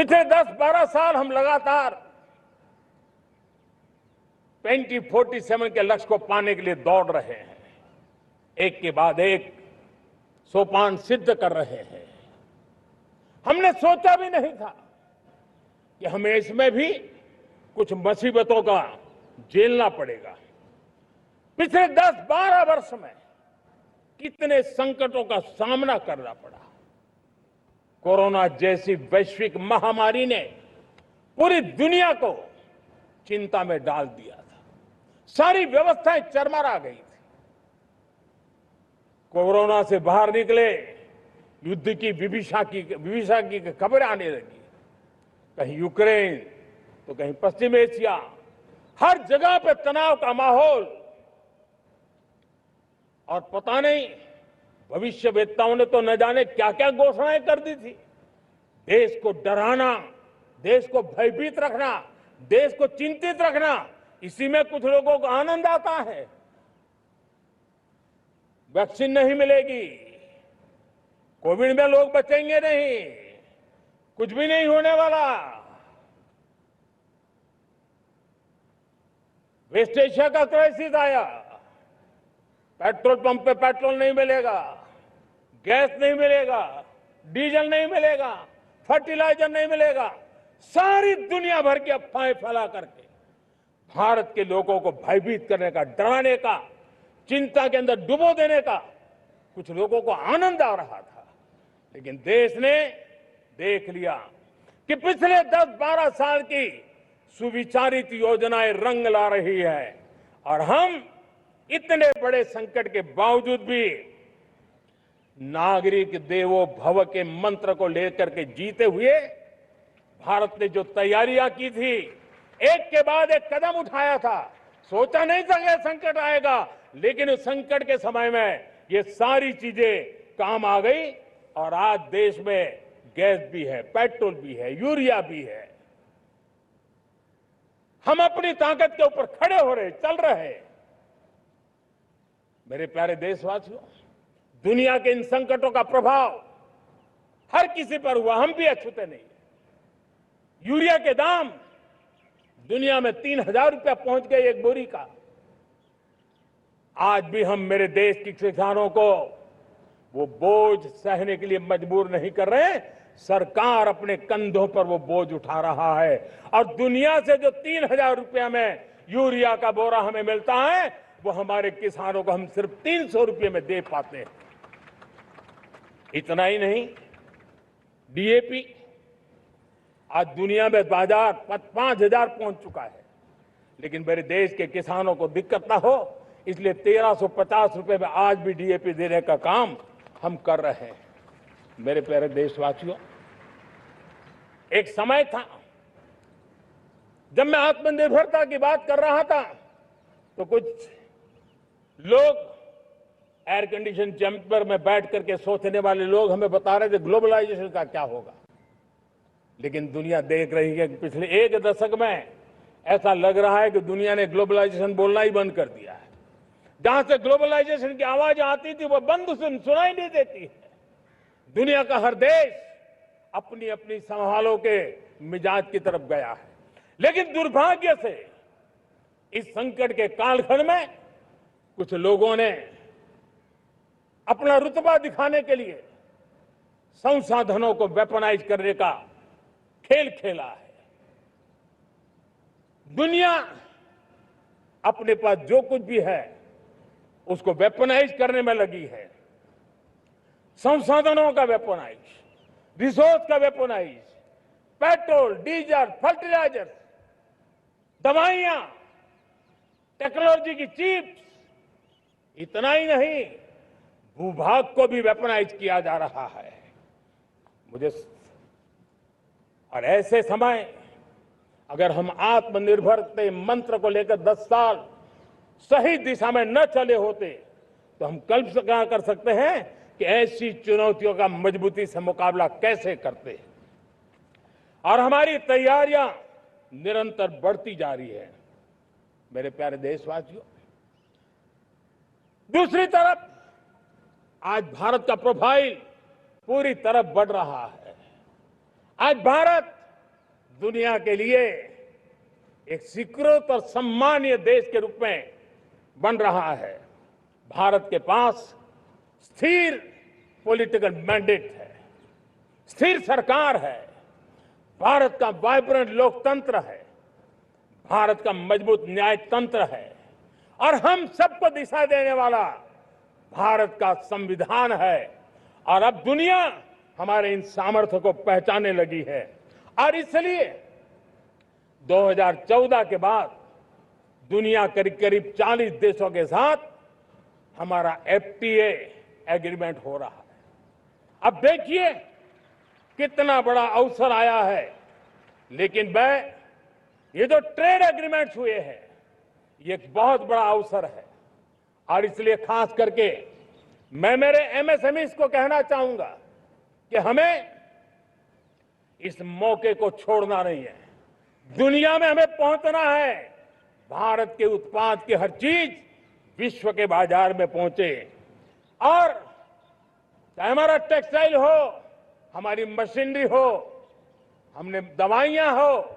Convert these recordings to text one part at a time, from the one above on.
पिछले 10-12 साल हम लगातार 2047 के लक्ष्य को पाने के लिए दौड़ रहे हैं। एक के बाद एक सोपान सिद्ध कर रहे हैं। हमने सोचा भी नहीं था कि हमें इसमें भी कुछ मुसीबतों का झेलना पड़ेगा। पिछले 10-12 वर्ष में कितने संकटों का सामना करना पड़ा। कोरोना जैसी वैश्विक महामारी ने पूरी दुनिया को चिंता में डाल दिया था। सारी व्यवस्थाएं चरमरा गई थी। कोरोना से बाहर निकले, युद्ध की विभीषा की खबरें आने लगी। कहीं यूक्रेन तो कहीं पश्चिम एशिया, हर जगह पे तनाव का माहौल। और पता नहीं भविष्यवेत्ताओं ने तो न जाने क्या क्या घोषणाएं कर दी थी। देश को डराना, देश को भयभीत रखना, देश को चिंतित रखना, इसी में कुछ लोगों को आनंद आता है। वैक्सीन नहीं मिलेगी, कोविड में लोग बचेंगे नहीं, कुछ भी नहीं होने वाला। वेस्ट एशिया का क्राइसिस आया, पेट्रोल पंप पे पेट्रोल नहीं मिलेगा, गैस नहीं मिलेगा, डीजल नहीं मिलेगा, फर्टिलाइजर नहीं मिलेगा। सारी दुनिया भर की अफवाहें फैला करके भारत के लोगों को भयभीत करने का, डराने का, चिंता के अंदर डुबो देने का कुछ लोगों को आनंद आ रहा था। लेकिन देश ने देख लिया कि पिछले 10-12 साल की सुविचारित योजनाएं रंग ला रही है और हम इतने बड़े संकट के बावजूद भी नागरिक देवो भव के मंत्र को लेकर के जीते हुए भारत ने जो तैयारियां की थी, एक के बाद एक कदम उठाया था। सोचा नहीं था कि संकट आएगा, लेकिन उस संकट के समय में ये सारी चीजें काम आ गई और आज देश में गैस भी है, पेट्रोल भी है, यूरिया भी है। हम अपनी ताकत के ऊपर खड़े हो रहे, चल रहे। मेरे प्यारे देशवासियों, दुनिया के इन संकटों का प्रभाव हर किसी पर हुआ, हम भी अछूते नहीं। यूरिया के दाम दुनिया में 3,000 रुपया पहुंच गए एक बोरी का। आज भी हम मेरे देश के किसानों को वो बोझ सहने के लिए मजबूर नहीं कर रहे। सरकार अपने कंधों पर वो बोझ उठा रहा है और दुनिया से जो 3,000 रुपया में यूरिया का बोरा हमें मिलता है, वो हमारे किसानों को हम सिर्फ 300 रुपये में दे पाते हैं। इतना ही नहीं, डीएपी आज दुनिया में बाजार 5,000 पहुंच चुका है। लेकिन मेरे देश के किसानों को दिक्कत ना हो, इसलिए 1,350 रुपये में आज भी डीएपी देने का काम हम कर रहे हैं। मेरे प्यारे देशवासियों, एक समय था जब मैं आत्मनिर्भरता की बात कर रहा था तो कुछ लोग एयर कंडीशन चैम्बर में बैठ करके सोचने वाले लोग हमें बता रहे थे ग्लोबलाइजेशन का क्या होगा। लेकिन दुनिया देख रही है कि पिछले एक दशक में ऐसा लग रहा है कि दुनिया ने ग्लोबलाइजेशन बोलना ही बंद कर दिया है। जहां से ग्लोबलाइजेशन की आवाज आती थी वो बंद सुनाई नहीं देती है। दुनिया का हर देश अपनी अपनी संभालों के मिजाज की तरफ गया है। लेकिन दुर्भाग्य से इस संकट के कालखंड में कुछ लोगों ने अपना रुतबा दिखाने के लिए संसाधनों को वेपनाइज करने का खेल खेला है। दुनिया अपने पास जो कुछ भी है उसको वेपनाइज करने में लगी है। संसाधनों का वेपनाइज, रिसोर्स का वेपनाइज, पेट्रोल, डीजल, फर्टिलाइजर, दवाइयां, टेक्नोलॉजी की चिप्स। इतना ही नहीं, भूभाग को भी वेपनाइज किया जा रहा है। और ऐसे समय अगर हम आत्मनिर्भरता मंत्र को लेकर 10 साल सही दिशा में न चले होते तो हम कल्पना कर सकते हैं कि ऐसी चुनौतियों का मजबूती से मुकाबला कैसे करते हैं। और हमारी तैयारियां निरंतर बढ़ती जा रही है। मेरे प्यारे देशवासियों, दूसरी तरफ आज भारत का प्रोफाइल पूरी तरफ बढ़ रहा है। आज भारत दुनिया के लिए एक स्वीकृत और सम्मानीय देश के रूप में बन रहा है। भारत के पास स्थिर पॉलिटिकल मैंडेट है, स्थिर सरकार है, भारत का वाइब्रेंट लोकतंत्र है, भारत का मजबूत न्याय तंत्र है और हम सबको दिशा देने वाला भारत का संविधान है। और अब दुनिया हमारे इन सामर्थ्य को पहचानने लगी है और इसलिए 2014 के बाद दुनिया करीब करीब 40 देशों के साथ हमारा एफटीए एग्रीमेंट हो रहा है। अब देखिए कितना बड़ा अवसर आया है, लेकिन ये जो ट्रेड एग्रीमेंट्स हुए हैं ये एक बहुत बड़ा अवसर है और इसलिए खास करके मैं मेरे एमएसएमईज को कहना चाहूंगा कि हमें इस मौके को छोड़ना नहीं है। दुनिया में हमें पहुंचना है, भारत के उत्पाद की हर चीज विश्व के बाजार में पहुंचे और चाहे हमारा टेक्सटाइल हो, हमारी मशीनरी हो, हमने दवाइयां हो,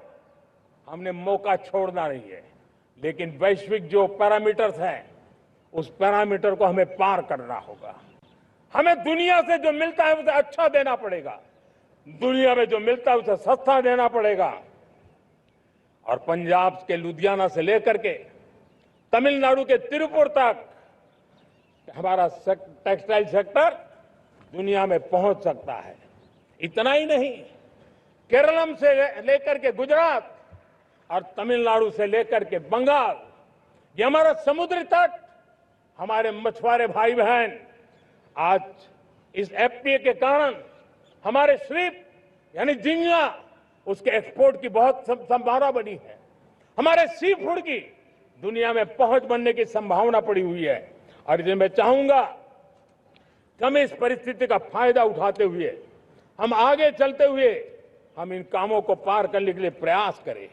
हमने मौका छोड़ना नहीं है। लेकिन वैश्विक जो पैरामीटर्स हैं उस पैरामीटर को हमें पार करना होगा। हमें दुनिया से जो मिलता है उसे अच्छा देना पड़ेगा, दुनिया में जो मिलता है उसे सस्ता देना पड़ेगा। और पंजाब के लुधियाना से लेकर के तमिलनाडु के तिरुपुर तक हमारा टेक्सटाइल सेक्टर दुनिया में पहुंच सकता है। इतना ही नहीं, केरलम से लेकर के गुजरात और तमिलनाडु से लेकर के बंगाल, ये हमारा समुद्री तट, हमारे मछुआरे भाई बहन आज इस एफटीए के कारण हमारे श्रिप यानी झींगा उसके एक्सपोर्ट की बहुत संभावना बनी है। हमारे सी फूड की दुनिया में पहुंच बनने की संभावना पड़ी हुई है और इसलिए मैं चाहूंगा कि हम इस परिस्थिति का फायदा उठाते हुए हम आगे चलते हुए हम इन कामों को पार करने के लिए प्रयास करें।